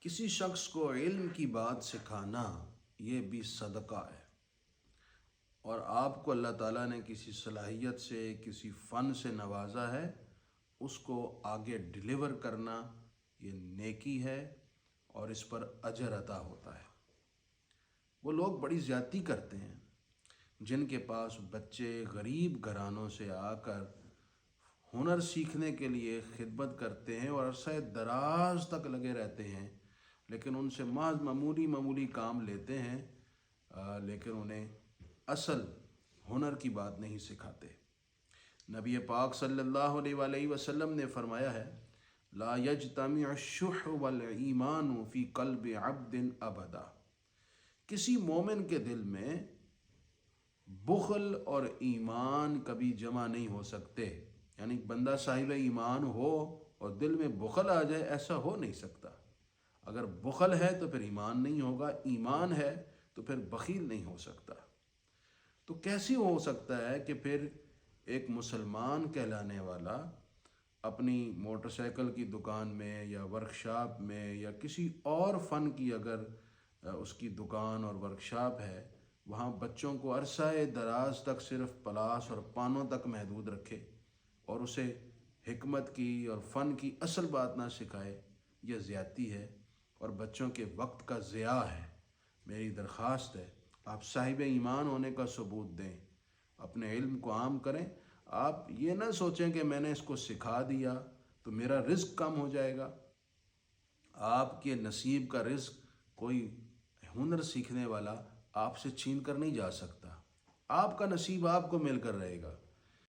किसी शख्स को इल्म की बात सिखाना ये भी सदका है। और आपको अल्लाह ताला ने किसी सलाहियत से, किसी फ़न से नवाजा है, उसको आगे डिलीवर करना ये नेकी है और इस पर अजर अता होता है। वो लोग बड़ी ज़्यादती करते हैं जिनके पास बच्चे गरीब घरानों से आकर हुनर सीखने के लिए खिदमत करते हैं और अरसा दराज तक लगे रहते हैं, लेकिन उनसे महज मामूली काम लेते हैं, लेकिन उन्हें असल हुनर की बात नहीं सिखाते। नबी पाक सल्लल्लाहु अलैहि वसल्लम ने फरमाया है, ला यज्तमिउ शुह वल ईमान फी क़ल्बि अब्दिन अबदा। किसी मोमिन के दिल में बुखल और ईमान कभी जमा नहीं हो सकते। यानी बंदा साहिब ईमान हो और दिल में बुखल आ जाए, ऐसा हो नहीं सकता। अगर बुखल है तो फिर ईमान नहीं होगा, ईमान है तो फिर बखील नहीं हो सकता। तो कैसे हो सकता है कि फिर एक मुसलमान कहलाने वाला अपनी मोटरसाइकिल की दुकान में या वर्कशॉप में या किसी और फ़न की अगर उसकी दुकान और वर्कशॉप है, वहाँ बच्चों को अरसाए दराज तक सिर्फ पलास और पानों तक महदूद रखे और उसे हिकमत की और फ़न की असल बात ना सिखाए? यह ज़्यादती है और बच्चों के वक्त का ज़िया है। मेरी दरख्वास्त है, आप साहिब ईमान होने का सबूत दें, अपने इल्म को आम करें। आप ये ना सोचें कि मैंने इसको सिखा दिया तो मेरा रिज़्क कम हो जाएगा। आपके नसीब का रिज़्क कोई हुनर सीखने वाला आपसे छीन कर नहीं जा सकता। आपका नसीब आपको मिलकर रहेगा।